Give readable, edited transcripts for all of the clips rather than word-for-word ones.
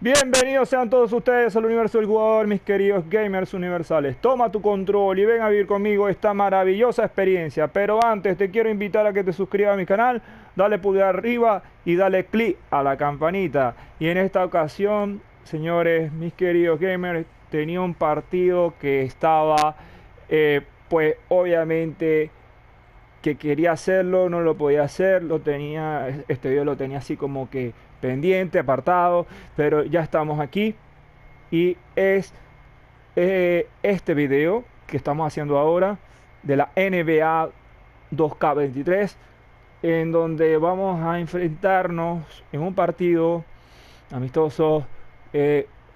Bienvenidos sean todos ustedes al universo del jugador, mis queridos gamers universales. Toma tu control y ven a vivir conmigo esta maravillosa experiencia. Pero antes te quiero invitar a que te suscribas a mi canal, dale pulgar arriba y dale click a la campanita. Y en esta ocasión, señores, mis queridos gamers, tenía un partido que estaba, pues obviamente que quería hacerlo, no lo podía hacer, lo tenía, este video lo tenía así como que pendiente, apartado, pero ya estamos aquí y es este video que estamos haciendo ahora de la NBA 2K23, en donde vamos a enfrentarnos en un partido amistoso,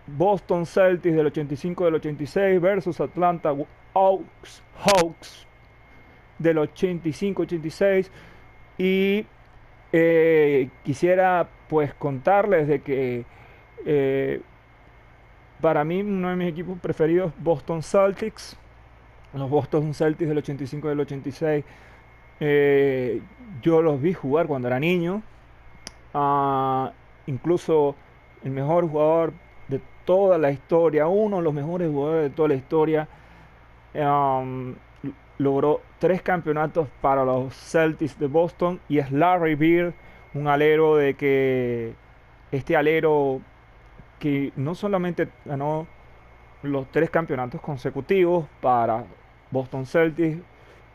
Boston Celtics del 85 del 86 versus Atlanta Hawks del 85-86. Y quisiera pues contarles de que eh, para mí uno de mis equipos preferidos, Boston Celtics, los Boston Celtics del 85 y del 86, eh, yo los vi jugar cuando era niño. Ah, incluso el mejor jugador de toda la historia, uno de los mejores jugadores de toda la historia, um, logró 3 campeonatos para los Celtics de Boston, y es Larry Bird, un alero de que este alero que no solamente ganó los 3 campeonatos consecutivos para Boston Celtics,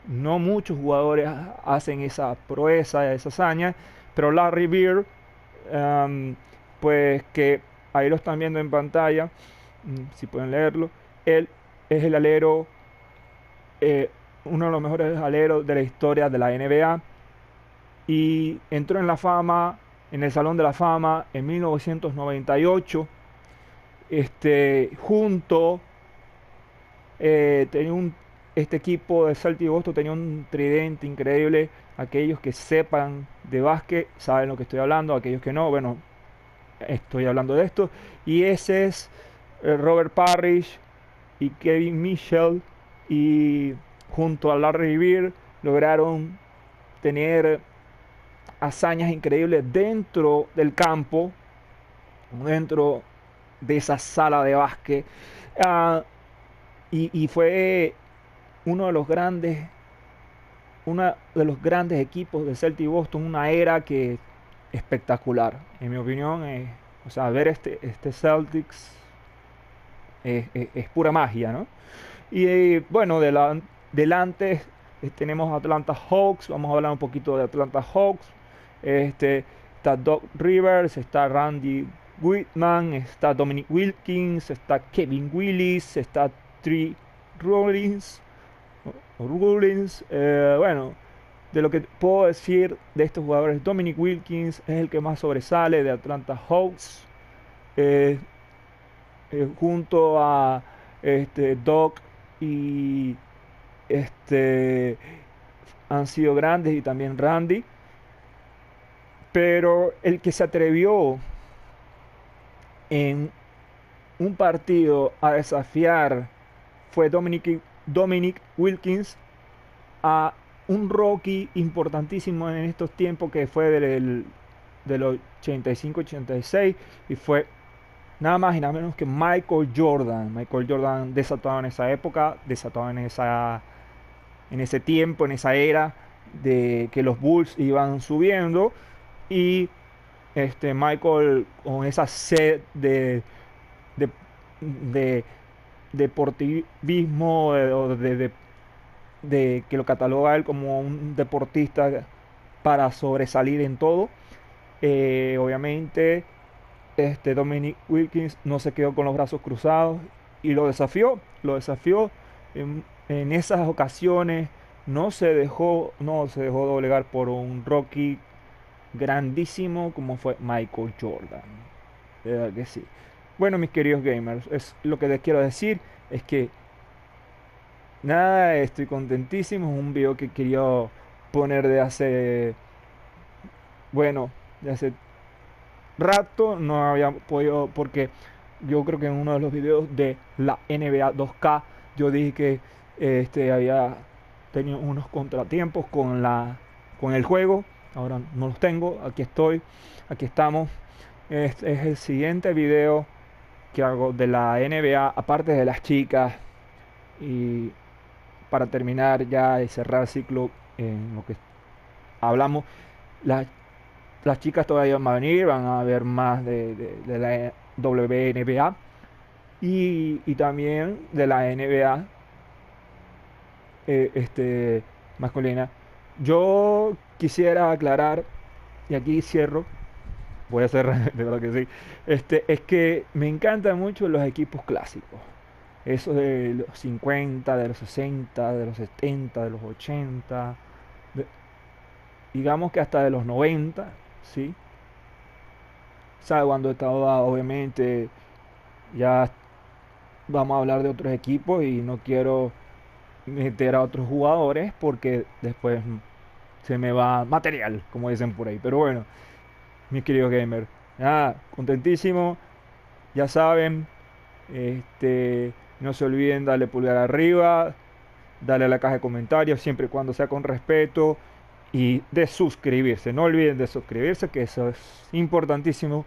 no muchos jugadores hacen esa proeza, esa hazaña, pero Larry Bird, um, pues que ahí lo están viendo en pantalla, si pueden leerlo, él es el alero, eh, uno de los mejores aleros de la historia de la NBA, y entró en la fama, en el Salón de la Fama en 1998. Junto, tenía este equipo de Celtic Boston tenía un tridente increíble. Aquellos que sepan de básquet saben lo que estoy hablando, aquellos que no, bueno, estoy hablando de esto. Y ese es Robert Parrish y Kevin Mitchell, y junto a Larry Bird lograron tener hazañas increíbles dentro del campo, dentro de esa sala de básquet. Uh, y fue uno de los grandes, uno de los grandes equipos de Celtic Boston, una era que espectacular, en mi opinión. O sea, ver este Celtics es pura magia, ¿no? Y bueno, delante tenemos Atlanta Hawks. Vamos a hablar un poquito de Atlanta Hawks. Está Doc Rivers, está Randy Whitman, está Dominic Wilkins, está Kevin Willis, está Tree Rollins. Bueno, de lo que puedo decir de estos jugadores, Dominic Wilkins es el que más sobresale de Atlanta Hawks, eh, junto a Doc y este han sido grandes, y también Randy. Pero el que se atrevió en un partido a desafiar fue Dominic Wilkins, a un rookie importantísimo en estos tiempos, que fue del 85-86, y fue nada más y nada menos que Michael Jordan. Michael Jordan desatado en esa época, desatado en ese tiempo, en esa era de que los Bulls iban subiendo. Y Michael, con esa sed de, de deportivismo, de que lo cataloga él como un deportista para sobresalir en todo. Obviamente, Dominic Wilkins no se quedó con los brazos cruzados y lo desafió en esas ocasiones. No se dejó doblegar por un rookie grandísimo como fue Michael Jordan. De verdad que sí. Bueno, mis queridos gamers, es lo que les quiero decir es que nada, estoy contentísimo. Es un video que quería poner bueno, de hace rato. No había podido, porque yo creo que en uno de los videos de la NBA 2K yo dije que había tenido unos contratiempos con el juego. Ahora no los tengo, aquí estoy, aquí estamos. es el siguiente video que hago de la NBA, aparte de las chicas, y para terminar ya y cerrar el ciclo en lo que hablamos, las, las chicas todavía van a venir, van a ver más de la WNBA y también de la NBA masculina. Yo quisiera aclarar, y aquí cierro, voy a cerrar, de verdad que sí, es que me encantan mucho los equipos clásicos. Eso de los 50, de los 60, de los 70, de los 80, de- digamos que hasta de los 90, ¿sí? ¿Sabe? Cuando estaba, obviamente, ya vamos a hablar de otros equipos y no quiero meter a otros jugadores porque después se me va material, como dicen por ahí. Pero bueno, mis queridos gamers, nada, contentísimo, ya saben, no se olviden darle pulgar arriba, darle a la caja de comentarios, siempre y cuando sea con respeto, y de suscribirse. No olviden de suscribirse, que eso es importantísimo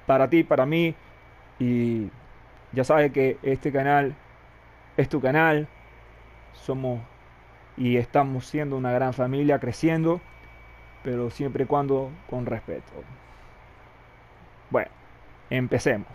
para ti, para mí, y ya sabes que este canal es tu canal, somos y estamos siendo una gran familia creciendo, pero siempre y cuando con respeto. Bueno, empecemos.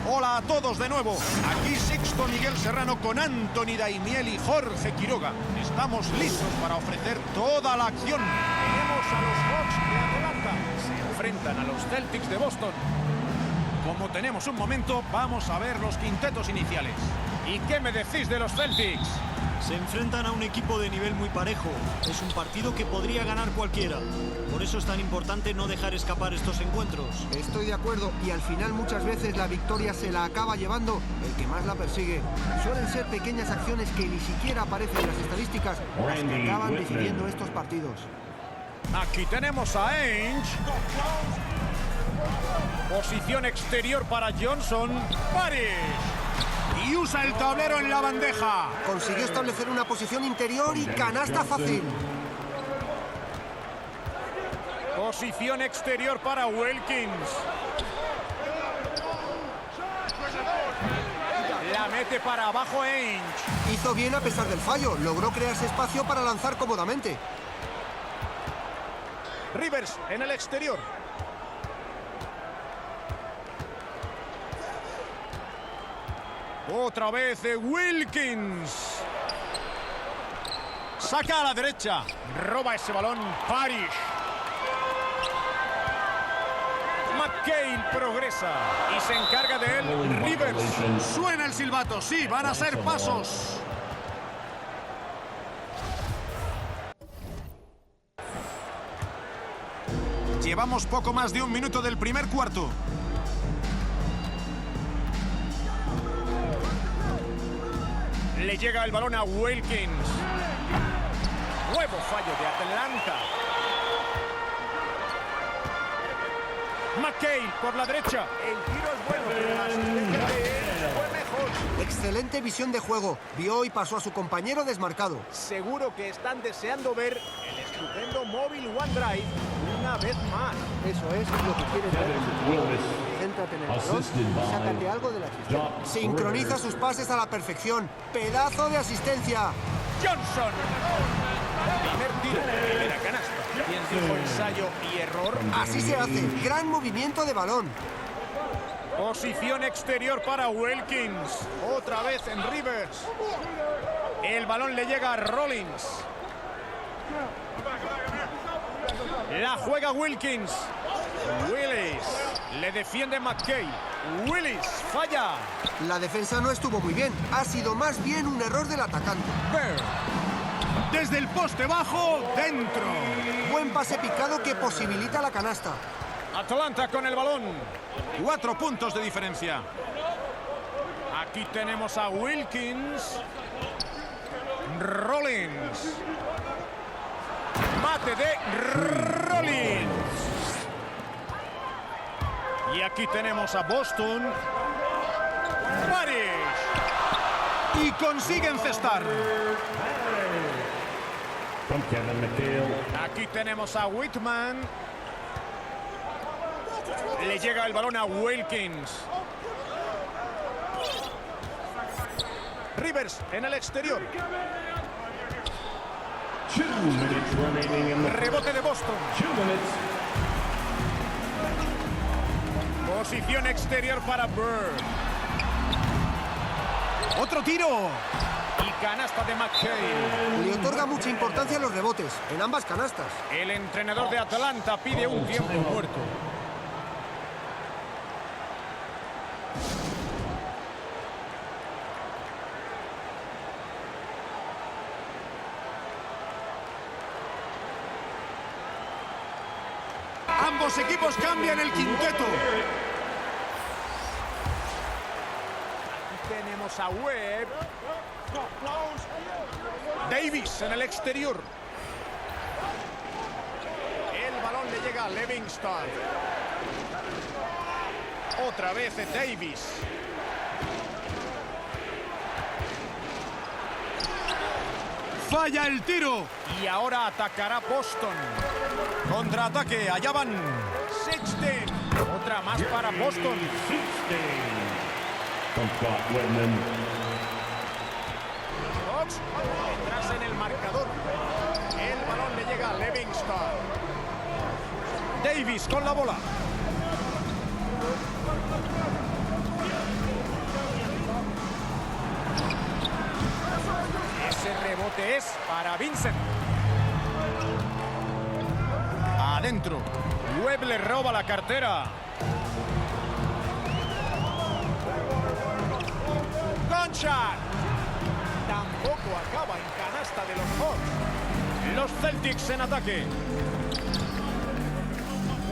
Hola a todos de nuevo. Aquí Sixto Miguel Serrano con Anthony Daimiel y Jorge Quiroga. Estamos listos para ofrecer toda la acción. Tenemos a los Hawks de Atlanta. Se enfrentan a los Celtics de Boston. Como tenemos un momento, vamos a ver los quintetos iniciales. ¿Y qué me decís de los Celtics? Se enfrentan a un equipo de nivel muy parejo. Es un partido que podría ganar cualquiera. Por eso es tan importante no dejar escapar estos encuentros. Estoy de acuerdo, y al final muchas veces la victoria se la acaba llevando el que más la persigue. Suelen ser pequeñas acciones que ni siquiera aparecen en las estadísticas las que acaban decidiendo estos partidos. Aquí tenemos a Ainge. Posición exterior para Johnson. Parrish. Y usa el tablero en la bandeja. Consiguió establecer una posición interior y canasta fácil. Posición exterior para Wilkins. La mete para abajo Ainge. Hizo bien a pesar del fallo, logró crearse espacio para lanzar cómodamente. Rivers en el exterior. Otra vez de Wilkins. Saca a la derecha. Roba ese balón Parrish. McHale progresa y se encarga de él Rivers. Suena el silbato. Sí, van a ser pasos. Llevamos poco más de un minuto del primer cuarto. Le llega el balón a Wilkins. Nuevo fallo de Atlanta. McHale por la derecha. El tiro es bueno, pero la asistencia de él fue mejor. Excelente visión de juego. Vio y pasó a su compañero desmarcado. Seguro que están deseando ver el estupendo móvil OneDrive una vez más. Eso es lo que quieres ver. Céntrate en el balón y sácate algo de la asistencia. Sincroniza sus pases a la perfección. ¡Pedazo de asistencia! Johnson. Primer tiro, primera canasta. ¿Quién dijo ensayo y error? Así se hace. Gran movimiento de balón. Posición exterior para Wilkins. Otra vez en Rivers. El balón le llega a Rollins. La juega Wilkins. Willis. Le defiende McHale. Willis falla. La defensa no estuvo muy bien. Ha sido más bien un error del atacante. Bird. Desde el poste bajo, dentro. Buen pase picado que posibilita la canasta. Atlanta con el balón. 4 puntos de diferencia. Aquí tenemos a Wilkins. Rollins. Mate de Rollins. Y aquí tenemos a Boston. Parrish. Y consigue encestar. Aquí tenemos a Whitman. Le llega el balón a Wilkins. Rivers en el exterior. Rebote de Boston. Posición exterior para Bird. Otro tiro. Y canasta de McKay. Le otorga mucha importancia a los rebotes, en ambas canastas. El entrenador de Atlanta pide un tiempo muerto. Ambos equipos cambian el quinteto. Aquí tenemos a Webb. Davis en el exterior. El balón le llega a Livingston. Otra vez Davis. Falla el tiro. Y ahora atacará Boston. Contraataque, allá van. Sexton. Otra más para Boston. Fox detrás en el marcador. El balón le llega a Livingston. Davis con la bola. Ese rebote es para Vincent. Adentro. Webb le roba la cartera. Gunshot. Tampoco acaba en canasta de los Hawks. Los Celtics en ataque.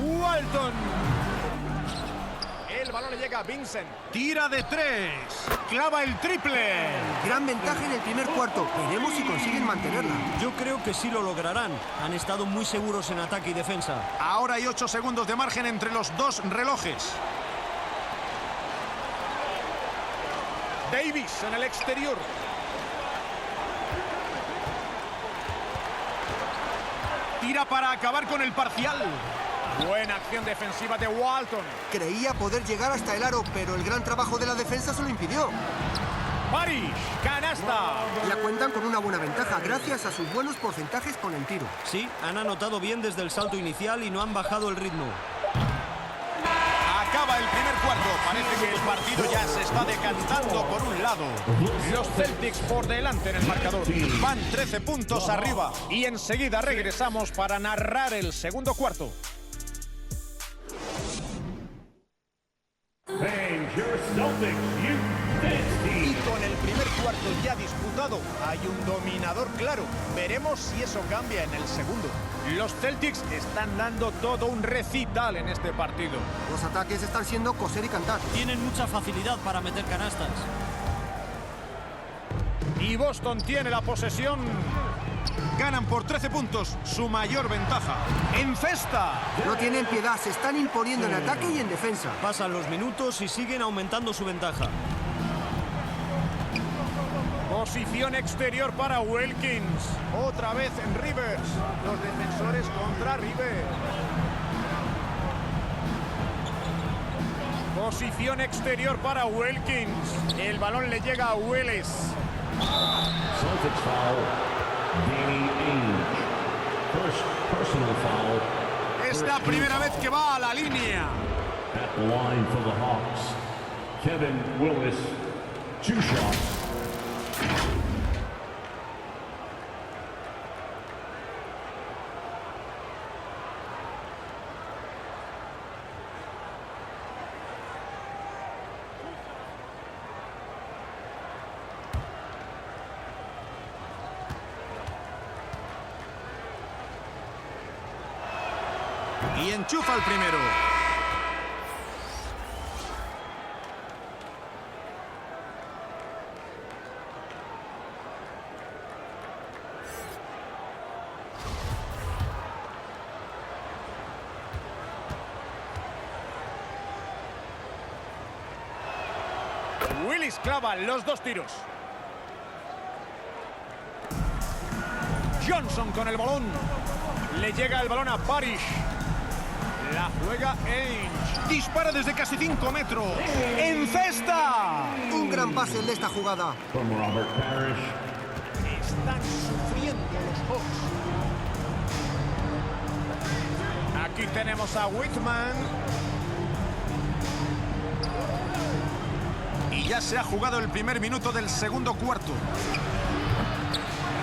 Walton. El balón le llega a Vincent. Tira de 3. Clava el triple. Gran ventaja en el primer cuarto. Veremos si consiguen mantenerla. Yo creo que sí lo lograrán. Han estado muy seguros en ataque y defensa. Ahora hay 8 segundos de margen entre los dos relojes. Davis en el exterior. Tira para acabar con el parcial. Buena acción defensiva de Walton. Creía poder llegar hasta el aro, pero el gran trabajo de la defensa se lo impidió. Parrish, canasta. Ya cuentan con una buena ventaja gracias a sus buenos porcentajes con el tiro. Sí, han anotado bien desde el salto inicial y no han bajado el ritmo. Acaba el primer cuarto. Parece que el partido ya se está decantando por un lado. Los Celtics por delante en el marcador. Van 13 puntos arriba. Y enseguida regresamos para narrar el segundo cuarto. Y con el primer cuarto ya disputado, hay un dominador claro. Veremos si eso cambia en el segundo. Los Celtics están dando todo un recital en este partido. Los ataques están siendo coser y cantar. Tienen mucha facilidad para meter canastas. Y Boston tiene la posesión. Ganan por 13 puntos, su mayor ventaja. ¡Encesta! No tienen piedad, se están imponiendo en ataque y en defensa. Pasan los minutos y siguen aumentando su ventaja. Posición exterior para Wilkins. Otra vez en Rivers. Los defensores contra Rivers. Posición exterior para Wilkins. El balón le llega a Willis. Celtics foul. Danny Ainge. First personal foul. Es la primera vez que va a la línea. At the line for the Hawks. Kevin Willis. 2 shots. Y enchufa el primero. Willis clava los 2 tiros. Johnson con el balón. Le llega el balón a Parrish. La juega Ainge. Dispara desde casi 5 metros. ¡Encesta! Un gran pase el de esta jugada. From Robert Parrish. Están sufriendo los Hawks. Aquí tenemos a Whitman. Y ya se ha jugado el primer minuto del segundo cuarto.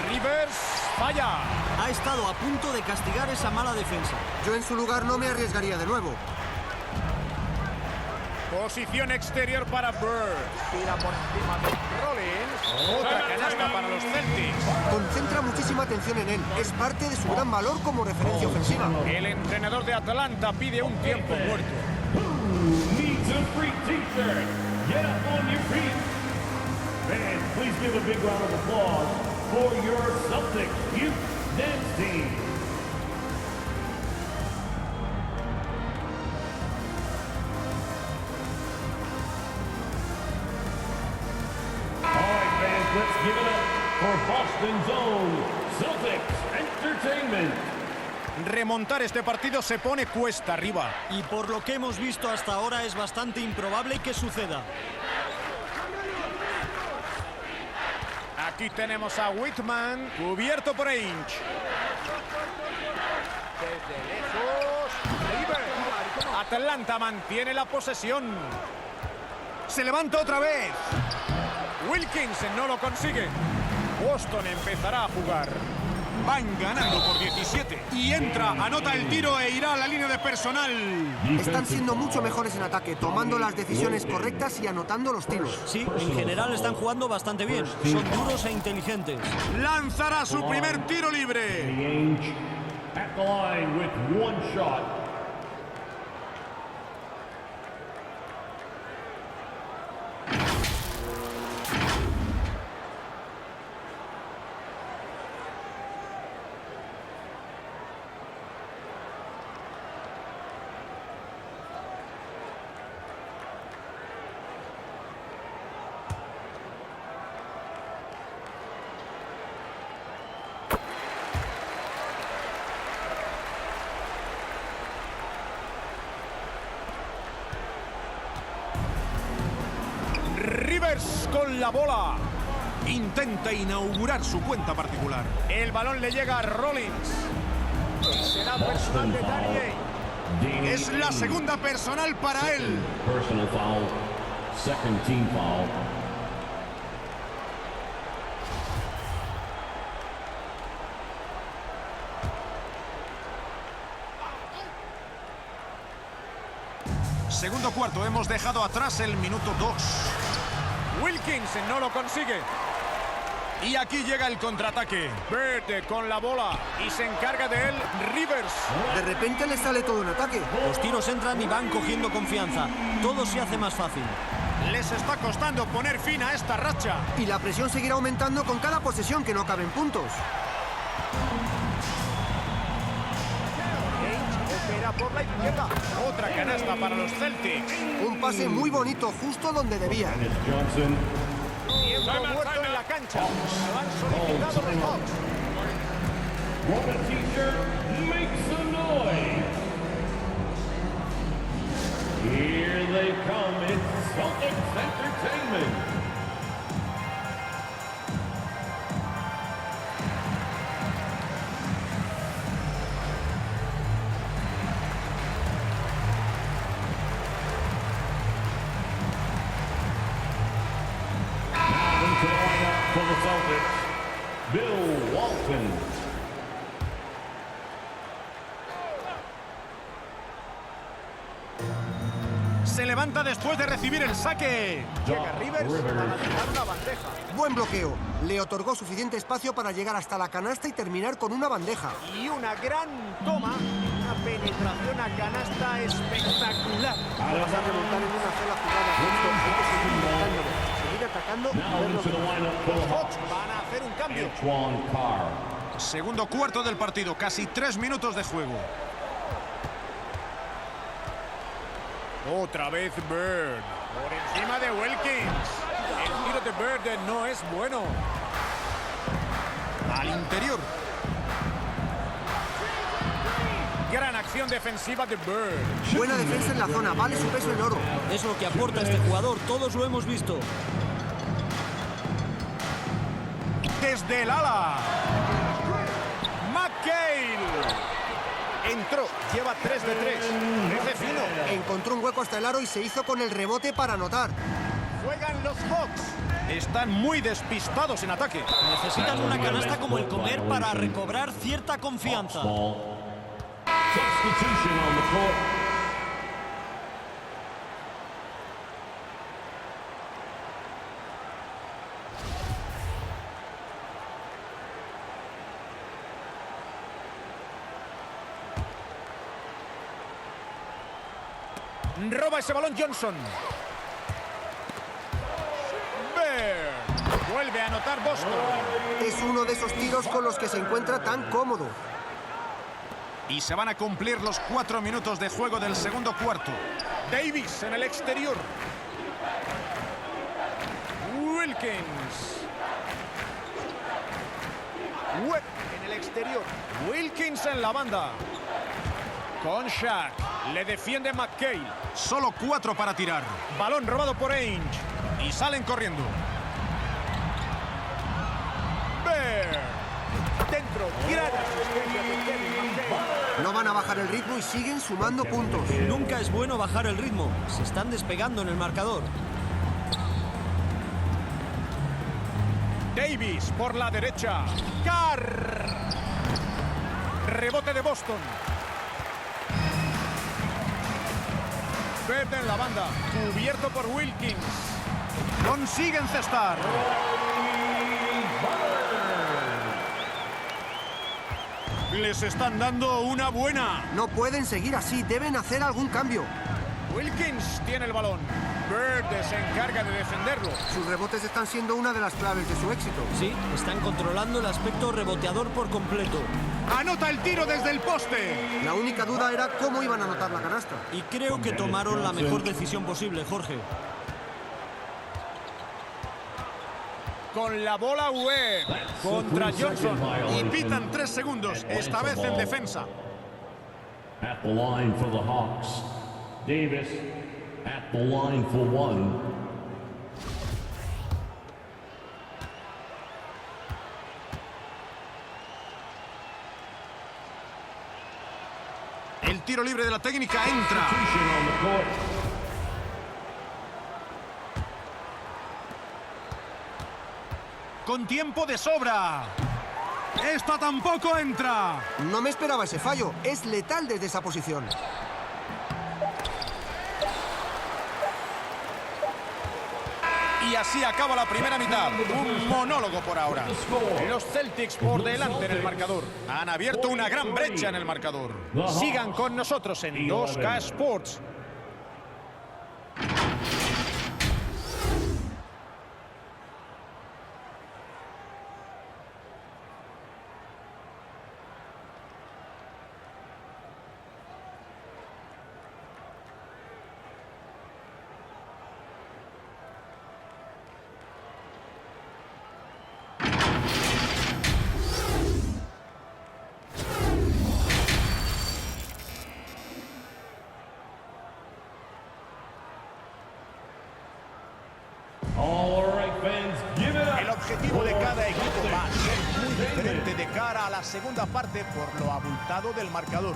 Rivers falla. Ha estado a punto de castigar esa mala defensa. Yo en su lugar no me arriesgaría de nuevo. Posición exterior para Bird. Tira por encima de Rollins. Otra canasta para los Celtics. Concentra muchísima atención en él. Es parte de su gran valor como referencia ofensiva. El entrenador de Atlanta pide un tiempo muerto. Who needs a free t-shirt? Get up on your feet. Fans, please give a big round of applause for your Celtics youth dance team. All right, fans, let's give it up for Boston's own Celtics Entertainment. Remontar este partido se pone cuesta arriba. Y por lo que hemos visto hasta ahora es bastante improbable que suceda. Aquí tenemos a Whitman, cubierto por Ainge. Desde lejos, Rivers. Atlanta mantiene la posesión. Se levanta otra vez. Wilkinson no lo consigue. Boston empezará a jugar. Van ganando por 17. Y entra, anota el tiro e irá a la línea de personal. Están siendo mucho mejores en ataque, tomando las decisiones correctas y anotando los tiros. Sí, en general están jugando bastante bien. Son duros e inteligentes. Lanzará su primer tiro libre. Ainge at the line with one shot. Rivers con la bola. Intenta inaugurar su cuenta particular. El balón le llega a Rollins. Será personal de Danny. Es la segunda personal para él. Personal foul. Second team foul. Segundo cuarto, hemos dejado atrás el minuto 2. Wilkinson no lo consigue. Y aquí llega el contraataque. Verde con la bola. Y se encarga de él Rivers. De repente le sale todo un ataque. Los tiros entran y van cogiendo confianza. Todo se hace más fácil. Les está costando poner fin a esta racha. Y la presión seguirá aumentando con cada posesión que no cabe en puntos. Opera por la izquierda. Otra canasta para los Celtics. Un pase muy bonito, justo donde debía. Johnson. Tiempo muerto en la cancha. Lo han solicitado los Hawks. Want a t-shirt? Make some noise. Here they come. It's Celtics Entertainment. Now into the lineup for the Celtics, Bill Walton. Se levanta después de recibir el saque. Llega Rivers para tirar una bandeja. Buen bloqueo. Le otorgó suficiente espacio para llegar hasta la canasta y terminar con una bandeja. Y una gran toma. Una penetración a canasta espectacular. No vas a remontar en una sola jugada. Esto hay que seguir intentándolo, seguir atacando y Now verlo into the venir. lineup for the Los Hawks, Hawks van a hacer un cambio. Antoine Carr. Segundo cuarto del partido, casi 3 minutos de juego. Otra vez Bird. Por encima de Wilkins. El tiro de Bird no es bueno. Al interior. Gran acción defensiva de Bird. Buena defensa en la zona, vale su peso en oro. Es lo que aporta este jugador, todos lo hemos visto. Desde el ala. McHale. Entró, lleva 3 de 3. Es de fino. Encontró un hueco hasta el aro y se hizo con el rebote para anotar. Juegan los Hawks. Están muy despistados en ataque. Necesitan una canasta como el comer para recobrar cierta confianza. Ball. Substitution on the court. Roba ese balón Johnson. Bird. Vuelve a anotar Boston. Es uno de esos tiros con los que se encuentra tan cómodo. Y se van a cumplir los 4 minutos de juego del segundo cuarto. Davis en el exterior. Wilkins. Webb en el exterior. Wilkins en la banda. Con Shaq. Le defiende McHale. Solo 4 para tirar. Balón robado por Ainge. Y salen corriendo. Bear. Dentro. Gran asistencia de Kevin McHale. No van a bajar el ritmo y siguen sumando puntos. Nunca es bueno bajar el ritmo. Se están despegando en el marcador. Davis por la derecha. Carr. Rebote de Boston. Bird en la banda. Cubierto por Wilkins. Consiguen cestar. Les están dando una buena. No pueden seguir así, deben hacer algún cambio. Wilkins tiene el balón. Bird se encarga de defenderlo. Sus rebotes están siendo una de las claves de su éxito. Sí, están controlando el aspecto reboteador por completo. Anota el tiro desde el poste. La única duda era cómo iban a anotar la canasta. Y creo que tomaron la mejor decisión posible, Jorge. Con la bola Webb contra Johnson. Y pitan 3 segundos, esta vez en defensa. At the line for the Hawks. Davis at the line for 1. El tiro libre de la técnica entra. Substitution on the court. Con tiempo de sobra. Esta tampoco entra. No me esperaba ese fallo, es letal desde esa posición. Y así acaba la primera mitad. Un monólogo por ahora. Los Celtics por delante en el marcador. Han abierto una gran brecha en el marcador. Sigan con nosotros en 2K Sports. All right, fans, give it up. El objetivo de cada equipo va a ser muy diferente de cara a la segunda parte por lo abultado del marcador.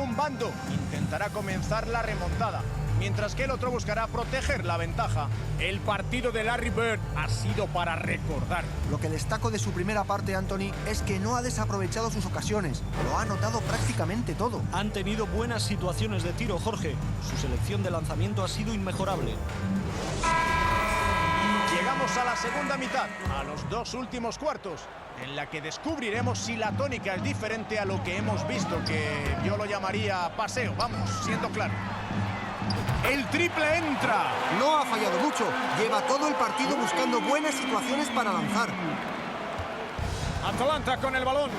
Un bando intentará comenzar la remontada, mientras que el otro buscará proteger la ventaja. El partido de Larry Bird ha sido para recordar. Lo que destaco de su primera parte, Anthony, es que no ha desaprovechado sus ocasiones. Lo ha anotado prácticamente todo. Han tenido buenas situaciones de tiro, Jorge. Su selección de lanzamiento ha sido inmejorable. Llegamos a la segunda mitad, a los 2 últimos cuartos. en la que descubriremos si la tónica es diferente a lo que hemos visto, que yo lo llamaría paseo, vamos, siendo claro. El triple entra. No ha fallado mucho. Lleva todo el partido buscando buenas situaciones para lanzar. Atalanta con el balón.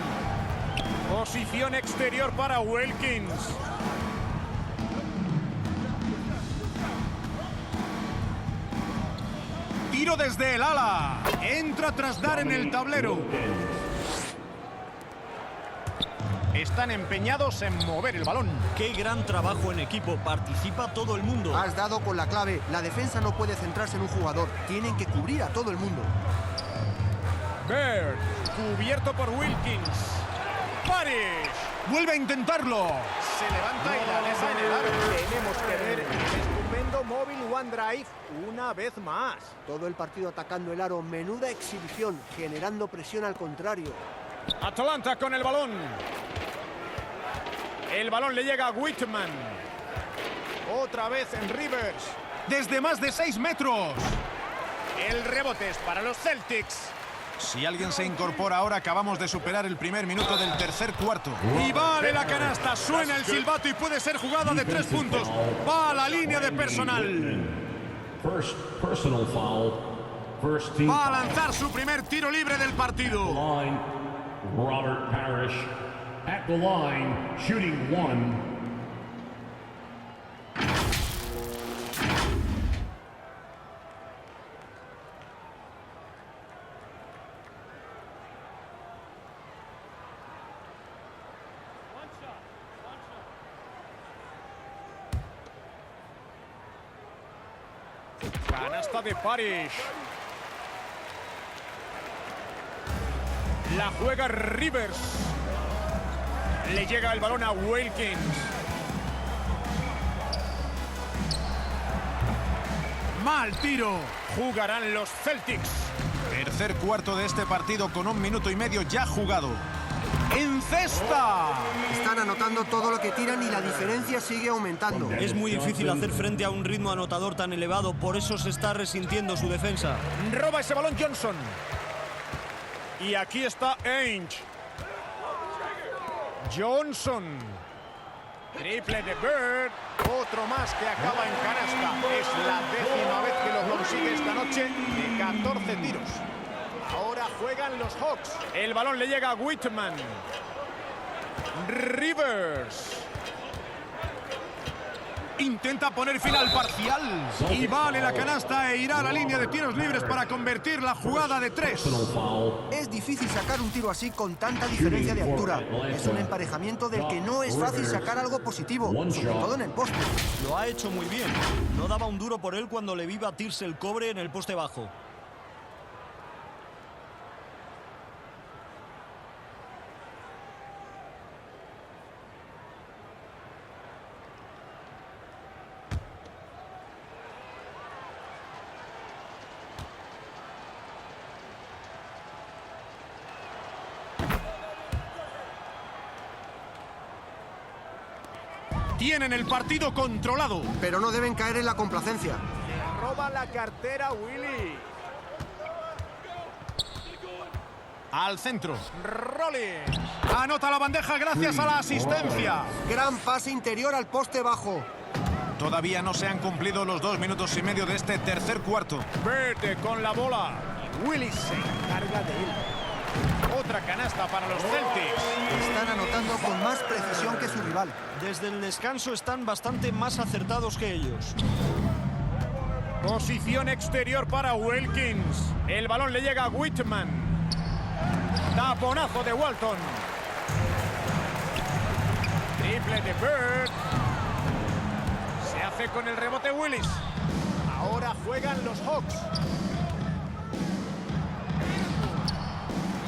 Posición exterior para Wilkins. Tiro desde el ala. Entra tras dar en el tablero. Están empeñados en mover el balón. Qué gran trabajo en equipo. Participa todo el mundo. Has dado con la clave. La defensa no puede centrarse en un jugador. Tienen que cubrir a todo el mundo. Bird, cubierto por Wilkins. Parrish, vuelve a intentarlo. Se levanta y la deja en el aro. Tenemos que ver el estupendo móvil One Drive una vez más. Todo el partido atacando el aro. Menuda exhibición, generando presión al contrario. Atalanta con el balón. El balón le llega a Whitman. Otra vez en Rivers. Desde más de 6 metros. El rebote es para los Celtics. Si alguien se incorpora ahora, acabamos de superar el primer minuto del tercer cuarto. Y vale la canasta, suena el silbato y puede ser jugada de 3 puntos. Va a la línea de personal. Va a lanzar su primer tiro libre del partido. Robert Parrish at the line, shooting 1. Canasta de Parrish. La juega Rivers. Le llega el balón a Wilkins. Mal tiro. Jugarán los Celtics. Tercer cuarto de este partido con 1 minuto y medio ya jugado. ¡En cesta! Están anotando todo lo que tiran y la diferencia sigue aumentando. Es muy difícil hacer frente a un ritmo anotador tan elevado, por eso se está resintiendo su defensa. Roba ese balón Johnson. Y aquí está Ainge. Johnson. Triple de Bird. Otro más que acaba en canasta. Es la 10ª vez que lo consigue esta noche de 14 tiros. Ahora juegan los Hawks. El balón le llega a Whitman. Rivers. Intenta poner fin al parcial. Y vale la canasta e irá a la línea de tiros libres para convertir la jugada de 3. Es difícil sacar un tiro así con tanta diferencia de altura. Es un emparejamiento del que no es fácil sacar algo positivo, sobre todo en el poste. Lo ha hecho muy bien. No daba un duro por él cuando le vi batirse el cobre en el poste bajo. Tienen el partido controlado. Pero no deben caer en la complacencia. Le roba la cartera Willy. Al centro. Rollins. Anota la bandeja gracias a la asistencia. Gran pase interior al poste bajo. Todavía no se han cumplido los 2 minutos y medio de este tercer cuarto. Verde con la bola. Willy se encarga de él. Otra canasta para los Celtics. Están anotando con más precisión que su rival. Desde el descanso están bastante más acertados que ellos. Posición exterior para Wilkins. El balón le llega a Whitman. Taponazo de Walton. Triple de Bird. Se hace con el rebote Willis. Ahora juegan los Hawks.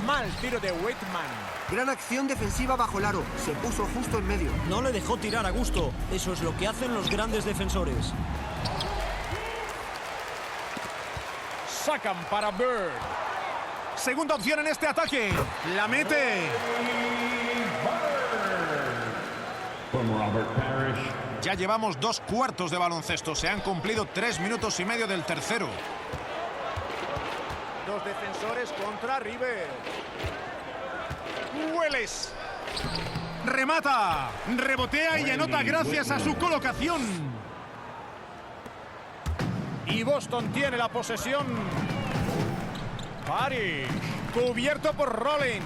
Mal tiro de Whitman. Gran acción defensiva bajo el aro. Se puso justo en medio. No le dejó tirar a gusto. Eso es lo que hacen los grandes defensores. Sacan para Bird. Segunda opción en este ataque. La mete. From Robert Parrish. Ya llevamos 2 cuartos de baloncesto. Se han cumplido 3 minutos y medio del tercero. Dos defensores contra River. Welles. Remata. Rebotea y anota gracias a su colocación. Y Boston tiene la posesión. Parrish. Cubierto por Rollins.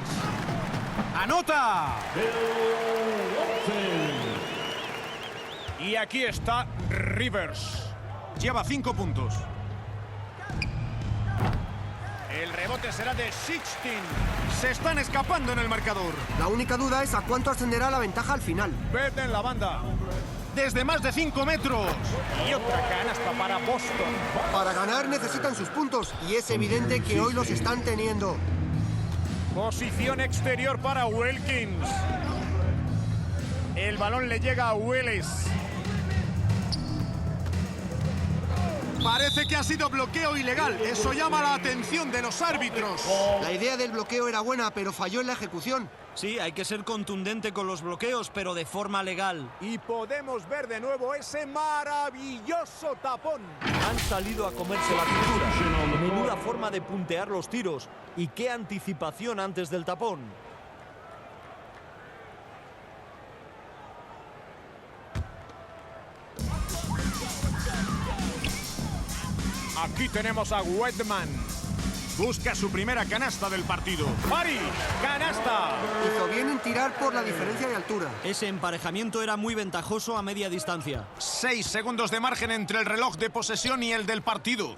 ¡Anota! Y aquí está Rivers. Lleva 5 puntos. El rebote será de Sixteen. Se están escapando en el marcador. La única duda es a cuánto ascenderá la ventaja al final. Verde en la banda. Desde más de 5 metros. Y otra canasta para Boston. Para ganar necesitan sus puntos y es evidente que hoy los están teniendo. Posición exterior para Wilkins. El balón le llega a Willis. Parece que ha sido bloqueo ilegal. Eso llama la atención de los árbitros. La idea del bloqueo era buena, pero falló en la ejecución. Sí, hay que ser contundente con los bloqueos, pero de forma legal. Y podemos ver de nuevo ese maravilloso tapón. Han salido a comerse la pintura. Menuda forma de puntear los tiros. Y qué anticipación antes del tapón. Aquí tenemos a Wedman. Busca su primera canasta del partido. ¡Parrish! ¡Canasta! Hizo bien en tirar por la diferencia de altura. Ese emparejamiento era muy ventajoso a media distancia. 6 segundos de margen entre el reloj de posesión y el del partido.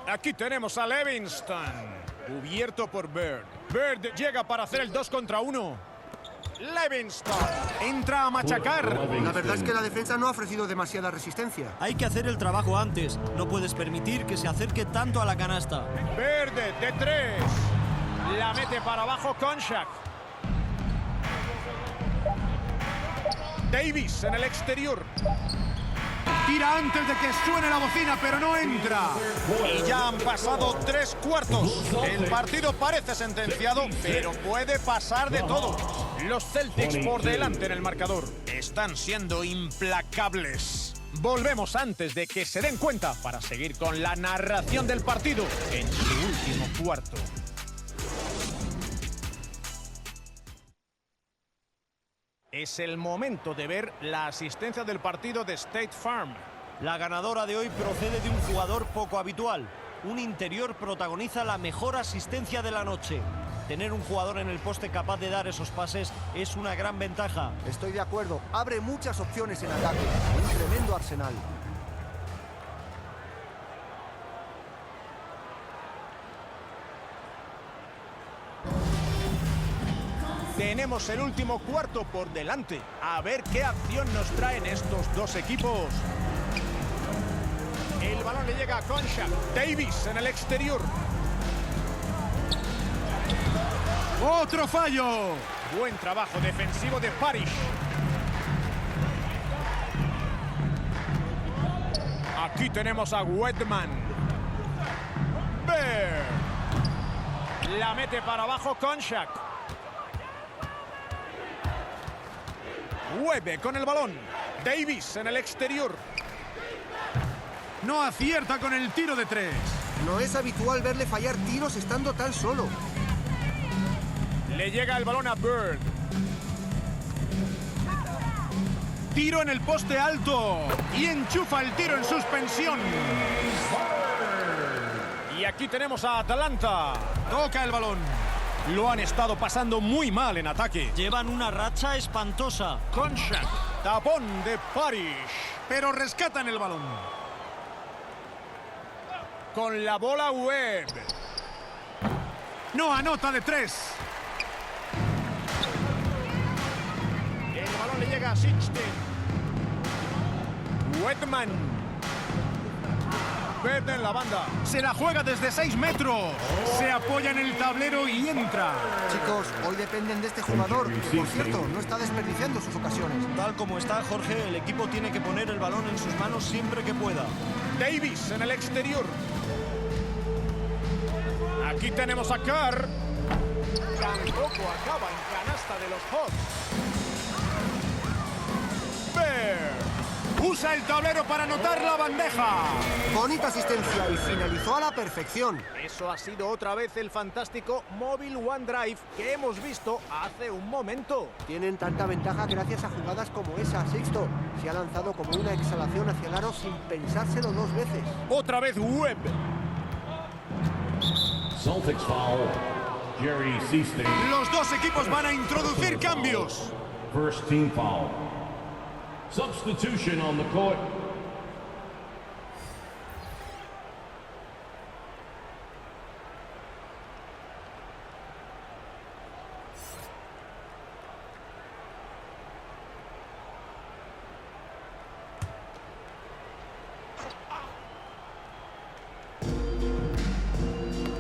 Aquí tenemos a Livingston. Cubierto por Bird. Bird llega para hacer el 2 contra 1. Livingston entra a machacar. La verdad es que la defensa no ha ofrecido demasiada resistencia. Hay que hacer el trabajo antes. No puedes permitir que se acerque tanto a la canasta. Verde de 3. La mete para abajo Konchak. Davis en el exterior. Tira antes de que suene la bocina, pero no entra. Y ya han pasado 3 cuartos. El partido parece sentenciado, pero puede pasar de todo. Los Celtics por delante en el marcador. Están siendo implacables. Volvemos antes de que se den cuenta para seguir con la narración del partido en su último cuarto. Es el momento de ver la asistencia del partido de State Farm. La ganadora de hoy procede de un jugador poco habitual. Un interior protagoniza la mejor asistencia de la noche. Tener un jugador en el poste capaz de dar esos pases es una gran ventaja. Estoy de acuerdo. Abre muchas opciones en ataque. Un tremendo arsenal. Tenemos el último cuarto por delante. A ver qué acción nos traen estos dos equipos. El balón le llega a Konchak. Davis en el exterior. ¡Otro fallo! Buen trabajo defensivo de Parrish. Aquí tenemos a Wedman. Bear. La mete para abajo Konchak. Webe con el balón. Davis en el exterior. No acierta con el tiro de 3. No es habitual verle fallar tiros estando tan solo. Le llega el balón a Bird. Tiro en el poste alto. Y enchufa el tiro en suspensión. Y aquí tenemos a Atlanta. Toca el balón. Lo han estado pasando muy mal en ataque. Llevan una racha espantosa. Konchak. Tapón de Parrish. Pero rescatan el balón. Con la bola Webb. No anota de 3. El balón le llega a Sixteen. Wedman. Verde en la banda. Se la juega desde 6 metros. Se apoya en el tablero y entra. Chicos, hoy dependen de este jugador, que por cierto, no está desperdiciando sus ocasiones. Tal como está, Jorge, el equipo tiene que poner el balón en sus manos siempre que pueda. Davis en el exterior. Aquí tenemos a Carr. Tampoco acaba en canasta de los Hawks. Bear. Usa el tablero para anotar la bandeja. Bonita asistencia y finalizó a la perfección. Eso ha sido otra vez el fantástico Mobile One Drive que hemos visto hace un momento. Tienen tanta ventaja gracias a jugadas como esa, Sixto. Se ha lanzado como una exhalación hacia el aro sin pensárselo 2 veces. Otra vez Webb. Celtics foul. Jerry Seasting. Los dos equipos van a introducir cambios. First team foul. Substitution on the court.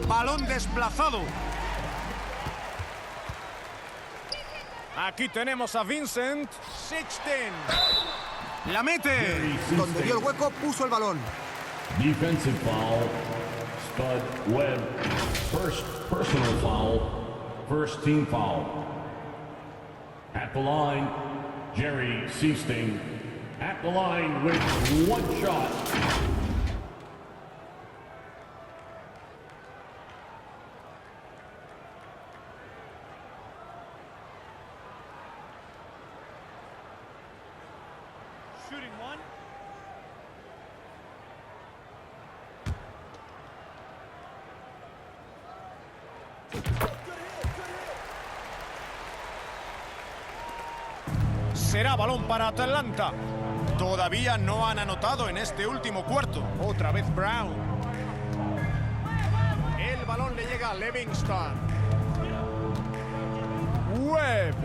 Balón desplazado. Aquí tenemos a Vincent Sixten. La mete. Donde vio el hueco, puso el balón. Defensive foul. Spud Webb. First personal foul. First team foul. At the line, Jerry Seasting. At the line with 1 shot. Shooting one. Será balón para Atlanta. Todavía no han anotado en este último cuarto. Otra vez Brown. El balón le llega a Livingston. Webb.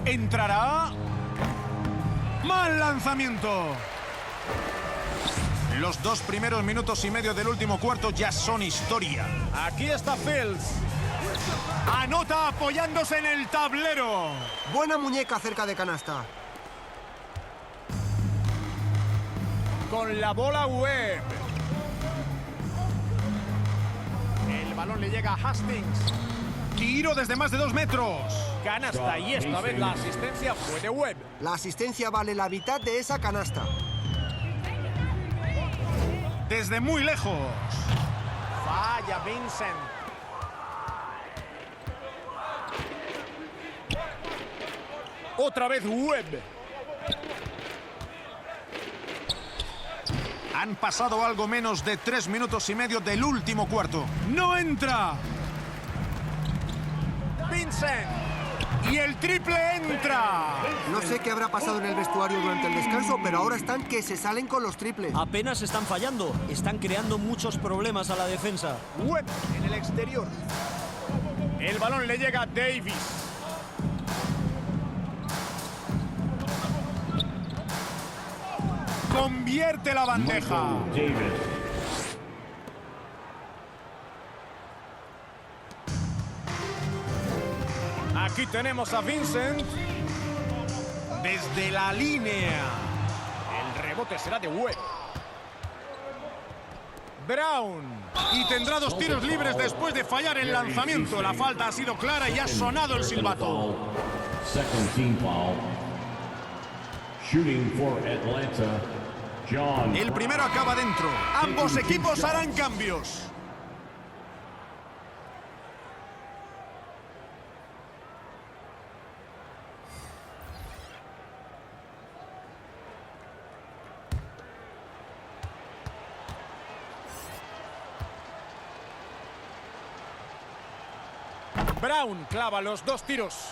Entrará. Mal lanzamiento. Los 2 primeros minutos y medio del último cuarto ya son historia. Aquí está Fields. Anota apoyándose en el tablero. Buena muñeca cerca de canasta. Con la bola Webb. El balón le llega a Hastings. Tiro desde más de 2 metros. Canasta y esta vez la asistencia fue de Webb. La asistencia vale la mitad de esa canasta. Desde muy lejos. Falla Vincent. Otra vez Webb. Han pasado algo menos de 3 minutos y medio del último cuarto. ¡No entra! Vincent. Y el triple entra. No sé qué habrá pasado en el vestuario durante el descanso, pero ahora están que se salen con los triples. Apenas están fallando. Están creando muchos problemas a la defensa. Webb en el exterior. El balón le llega a Davis. Convierte la bandeja. Davis. Aquí tenemos a Vincent. Desde la línea. El rebote será de Webb. Brown. Y tendrá 2 tiros libres después de fallar el lanzamiento. La falta ha sido clara y ha sonado el silbato. Second team foul. Shooting for Atlanta. John. El primero acaba dentro. Ambos equipos harán cambios. Brown clava los 2 tiros.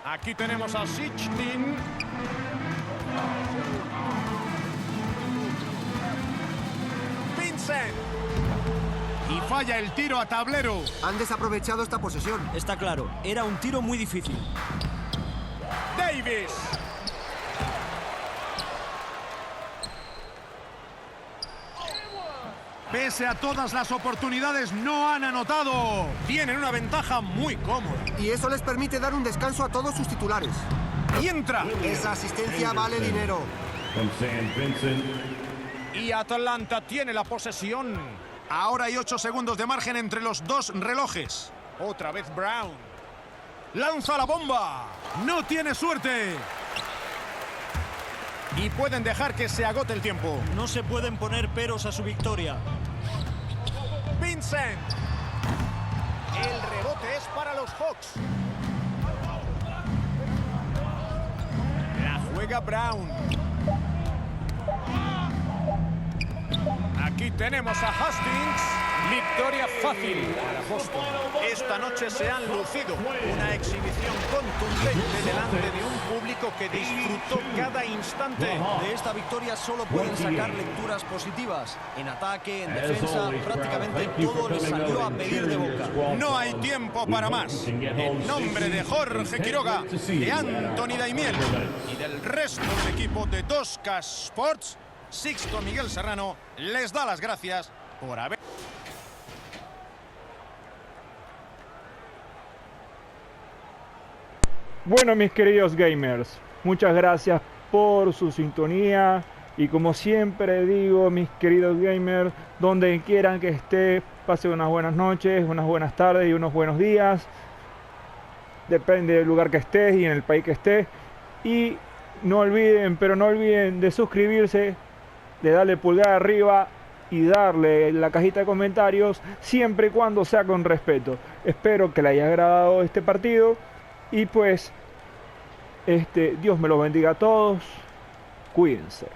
Aquí tenemos a Sixten. Vincent. Y falla el tiro a tablero. Han desaprovechado esta posesión. Está claro, era un tiro muy difícil. Davis. Pese a todas las oportunidades, no han anotado. Tienen una ventaja muy cómoda. Y eso les permite dar un descanso a todos sus titulares. Y entra. Esa asistencia vale dinero. From San Vincent. Y Atlanta tiene la posesión. Ahora hay 8 segundos de margen entre los 2 relojes. Otra vez Brown. Lanza la bomba. No tiene suerte. Y pueden dejar que se agote el tiempo. No se pueden poner peros a su victoria. Vincent. El rebote es para los Hawks. La juega Brown. Aquí tenemos a Hastings. Victoria fácil para Boston. Esta noche se han lucido. Una exhibición contundente delante de un público que disfrutó cada instante. De esta victoria solo pueden sacar lecturas positivas. En ataque, en defensa, prácticamente todo les salió a pedir de boca. No hay tiempo para más. En nombre de Jorge Quiroga, de Anthony Daimiel y del resto del equipo de 2K Sports, Sixto Miguel Serrano les da las gracias por haber... Bueno, mis queridos gamers, muchas gracias por su sintonía y como siempre digo, mis queridos gamers, donde quieran que esté, pasen unas buenas noches, unas buenas tardes y unos buenos días. Depende del lugar que estés y en el país que estés. Y no olviden de suscribirse, de darle pulgar arriba y darle la cajita de comentarios, siempre y cuando sea con respeto. Espero que les haya agradado este partido y pues Dios me los bendiga a todos. Cuídense.